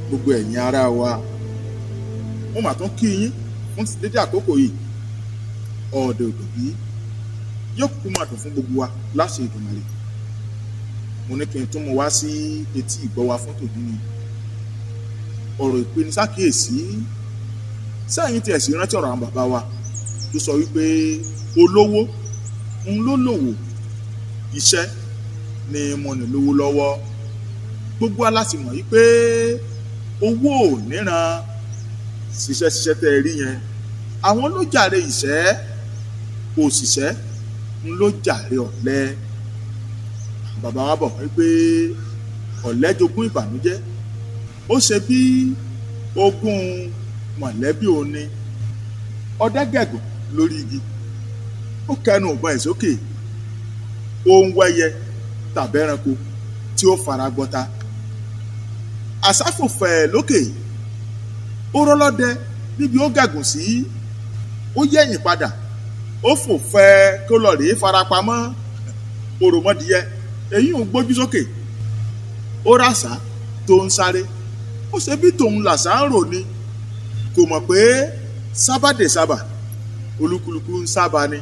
gbogbo ẹ̀yin ará wa mo mà tún kí yín fún dédé àkókò yìí ọ̀ọ́dẹ òdò bí yóò kúkú máa dùn fún gbogbo wa láṣẹ Èdùmàrè. Mo ní kí n tún mú wá sí etí ìgbọ́ wa fún tòní ni ọ̀rọ̀ ìpenisákìyèsí sẹ́yìn tí ẹ̀ sì rántí ọ̀rọ̀ àwọn bàbá wa tó sọ wípé olówó ń ló lòwò iṣẹ́ ni mo ní lówó lọ́wọ́. Gbogbo wa láti mọ̀ wípé owó ò níran ṣiṣẹ́ tẹ́ ẹ rí yẹn àwọn ló jàre ìṣẹ́ òṣìṣẹ́ ń ló jàre ọ̀lẹ. Bàbá wa bọ̀ wípé ọ̀lẹ jogún ìbànújẹ́ ó ṣe bí ogún mọ̀lẹ́bí òní ọ̀dẹ́gẹ̀gùn lórí igi ó kẹnu ọ̀bọ̀n ẹ̀ sókè ó ń wẹ́yẹ tàbí ẹranko tí ó fara gbọ́ta. Àsáfòfẹ̀ lókè ó rọ́lọ́dẹ níbi ó gàgùn sí ó yẹ̀yìn padà ó fòfẹ́ kó lọ rèé farapamọ́ òròmọdìyẹ èyí ò gbójú sókè ó ràṣà tó ń sáré ó ṣe bí tòun làṣà ń rò ni kò mọ̀ pé sábàdé sábà olúkúlùkù ń sábà ni.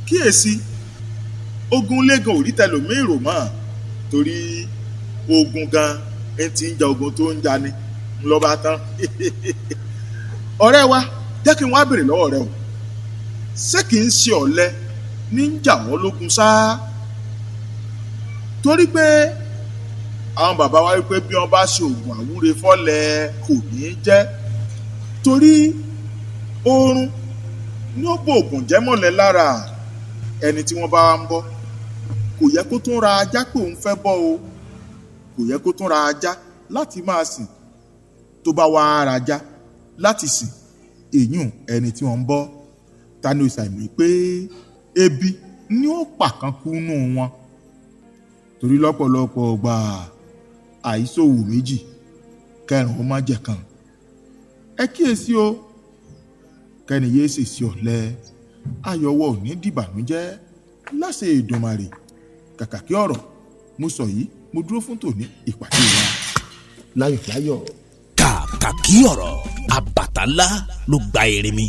Kíyèsí ogun lẹ́gàn ò rí tẹlòmíì rò mọ́ torí ogun gan ẹ ti ń ja ogun tó ń ja ni ńlọba tán. Ọ̀rẹ́ wa jẹ́ kí n wá béèrè lọ́wọ́ rẹ o ṣé kì í ṣe ọ̀lẹ ní ń jà wọ́n lógun sáá? Torí pé àwọn bàbá wa wípé bí wọ́n bá ṣe oògùn àwúre fọ́lẹ kò ní í jẹ́ torí oorun ní ó bò ògùn jẹ́ mọ́lẹ̀ lára ẹni tí wọ́n bá ń bọ́. Kò yẹ kó tún ra ajá pé òun fẹ́ bọ́ o kò yẹ kó tún ra ajá láti máa sìn tó bá wá ara ajá láti sìn èyún ẹni tí wọ́n ń bọ́. Ta ni ó ṣàìmọ̀ pé ebi ni ó pàkan kú nù wọn torí lọ́pọ̀lọpọ̀ gbà àìsòwò méjì kẹrin ó má jẹ kan. Ẹ kíyèsí o kẹ́ni yéé ṣèṣì ọ̀lẹ ayọ̀wọ̀ ò ní dìbànújẹ́ láṣẹ Èdùmàrè. Kàkà kí ọ̀rọ̀ mo sọ yìí mo dúró fún tòní ìpàdé wa láyọ̀ láyọ̀. Kàkà kí ọ̀rọ̀ àbàtà ńlá ló gba èrè mi.